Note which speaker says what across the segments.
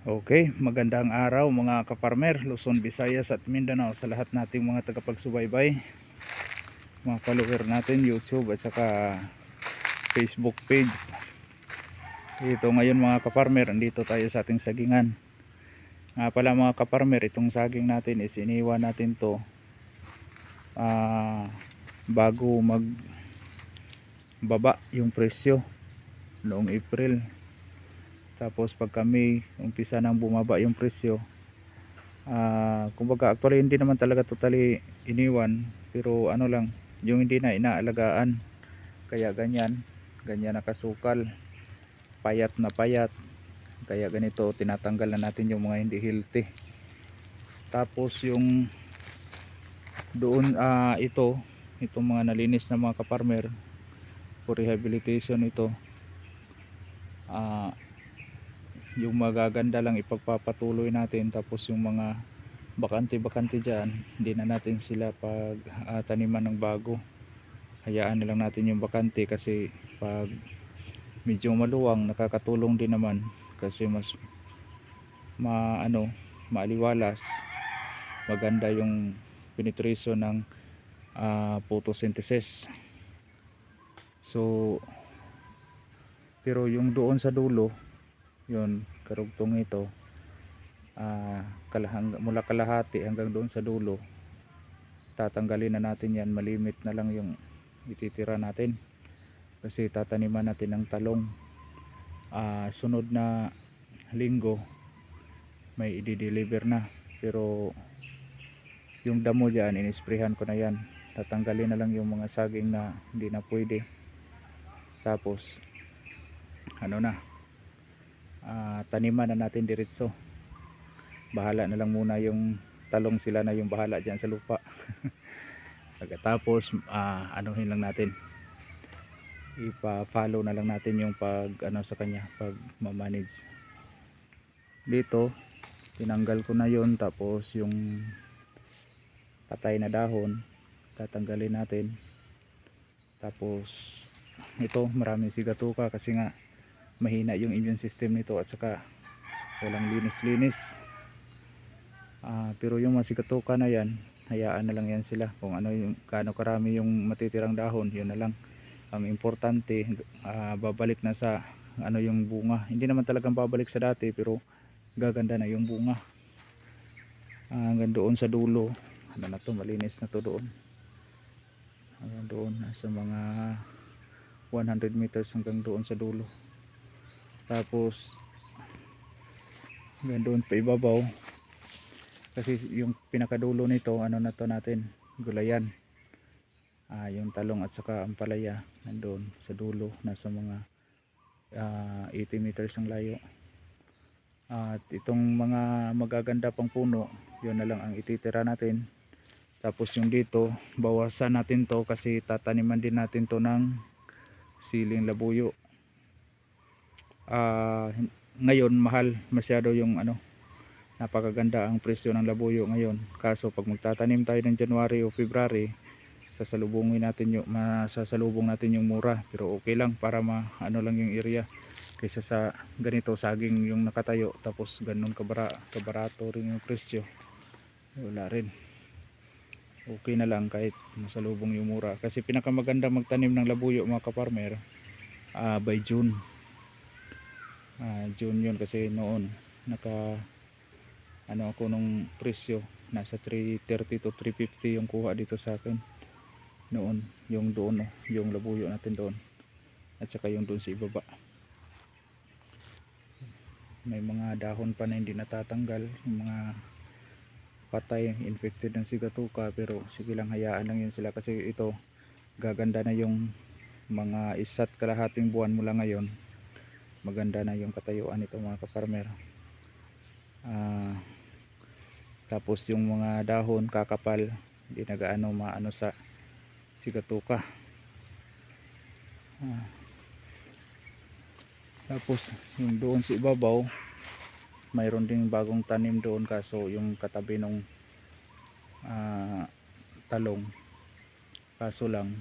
Speaker 1: Okay, magandang araw mga kaparmer, Luzon, Visayas at Mindanao, sa lahat nating mga tagapagsubaybay, mga follower natin YouTube at saka Facebook page. Ito ngayon mga kaparmer, andito tayo sa ating sagingan. Nga pala mga kaparmer, itong saging natin is iniwan natin to bago magbaba yung presyo noong April. Tapos pag kami umpisa nang bumaba yung presyo, kumbaga actually hindi naman talaga totally iniwan, pero ano lang, yung hindi na inaalagaan, kaya ganyan nakasukal, payat na payat, kaya ganito tinatanggal na natin yung mga hindi healthy. Tapos yung doon itong mga nalinis na mga kaparmer for rehabilitation, ito yung magaganda lang ipagpapatuloy natin. Tapos yung mga bakante dyan, hindi na natin sila pag taniman ng bago, hayaan na lang natin yung bakante, kasi pag medyo maluwang nakakatulong din naman, kasi mas maaliwalas, maganda yung penetration ng photosynthesis. So pero yung doon sa dulo, yun karugtong ito, mula kalahati hanggang doon sa dulo, tatanggalin na natin yan. Malimit na lang yung ititira natin, kasi tataniman natin ng talong. Sunod na linggo may i-deliver na, pero yung damo dyan inisprehan ko na yan. Tatanggalin na lang yung mga saging na hindi na pwede. Tapos taniman na natin diretso. Bahala na lang muna yung talong, sila na yung bahala dyan sa lupa. Pagkatapos anuhin lang natin, ipa-follow na lang natin yung sa kanya, pag ma-manage. Dito tinanggal ko na yon. Tapos yung patay na dahon tatanggalin natin. Tapos ito, maraming sigatuka kasi nga mahina yung immune system nito, at saka walang linis-linis. Pero yung mga sigatuka na yan, hayaan na lang yan sila. Kung gaano karami yung matitirang dahon, yun na lang. Ang importante, babalik na sa yung bunga. Hindi naman talagang babalik sa dati, pero gaganda na yung bunga. Hanggang doon sa dulo, malinis na to doon. Hanggang doon, nasa mga 100 meters hanggang doon sa dulo. Tapos hanggang doon pa ibabaw, kasi yung pinakadulo nito, na to natin, gulayan. Yung talong at saka ampalaya nandoon sa dulo, nasa mga 80 meters ang layo. At itong mga magaganda pang puno, yun na lang ang ititira natin. Tapos yung dito, bawasan natin to, kasi tataniman din natin to ng siling labuyo. Ngayon mahal masyado yung napakaganda ang presyo ng labuyo ngayon. Kaso pag magtatanim tayo ng January o February, sasalubong natin yung mura. Pero okay lang, para lang yung area, kaysa sa ganito saging yung nakatayo, tapos ganun kabarato rin yung presyo, wala rin. Okay na lang kahit masalubong yung mura, kasi pinakamaganda magtanim ng labuyo mga kaparmer by June. June yun, kasi noon ako nung presyo, nasa 330 to 350 yung kuha dito sa akin noon. Yung doon, yung labuyo natin doon, at saka yung doon sa ibaba, may mga dahon pa na hindi natatanggal, yung mga patay, infected ng sigatuka. Pero sige lang, hayaan lang yun sila, kasi ito gaganda na yung mga isa't kalahating buwan mula ngayon, maganda na yung katayuan nito mga kaparmer. Tapos yung mga dahon kakapal, hindi na gaano maano sa sigatuka. Tapos yung doon sa ibabaw, mayroon ding bagong tanim doon, kaso yung katabi nung talong, kaso lang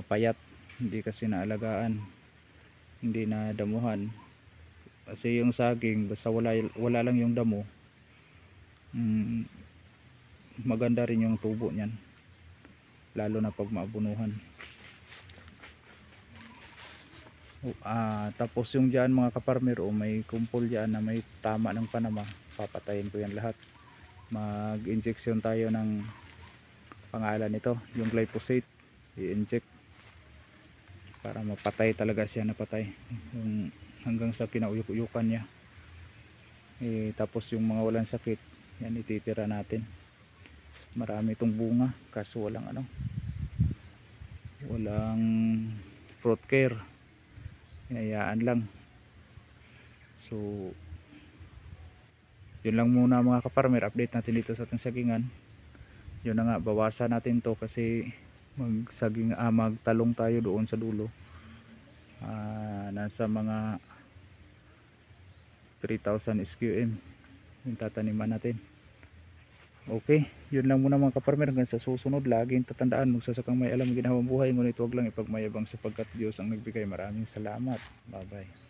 Speaker 1: payat, hindi kasi naalagaan, hindi na damuhan. Kasi yung saging basta wala lang yung damo, mm, maganda rin yung tubo niyan, lalo na pag maabunuhan. Tapos yung dyan mga kaparmer, may kumpol dyan na may tama ng panama, papatayin ko yan lahat. Mag injection tayo ng pangalan nito, yung glyphosate, i-inject para mapatay talaga siya, napatay yung hanggang sa kinauyuk-uyukan niya. Tapos yung mga walang sakit, yan ititira natin. Marami itong bunga kaso walang fruit care, hinayaan lang. So yun lang muna mga kaparmer, update natin dito sa ating sagingan. Yun na nga, bawasan natin to kasi magtalong tayo doon sa dulo. Nasa mga 3,000 SQM yung tataniman natin. Okay, yun lang muna mga kaparmer. Hanggang sa susunod, laging tatandaan, magsasakang may alam ginhawang buhay, ngunit huwag lang ipagmayabang sapagkat Diyos ang nagbigay. Maraming salamat. Bye bye.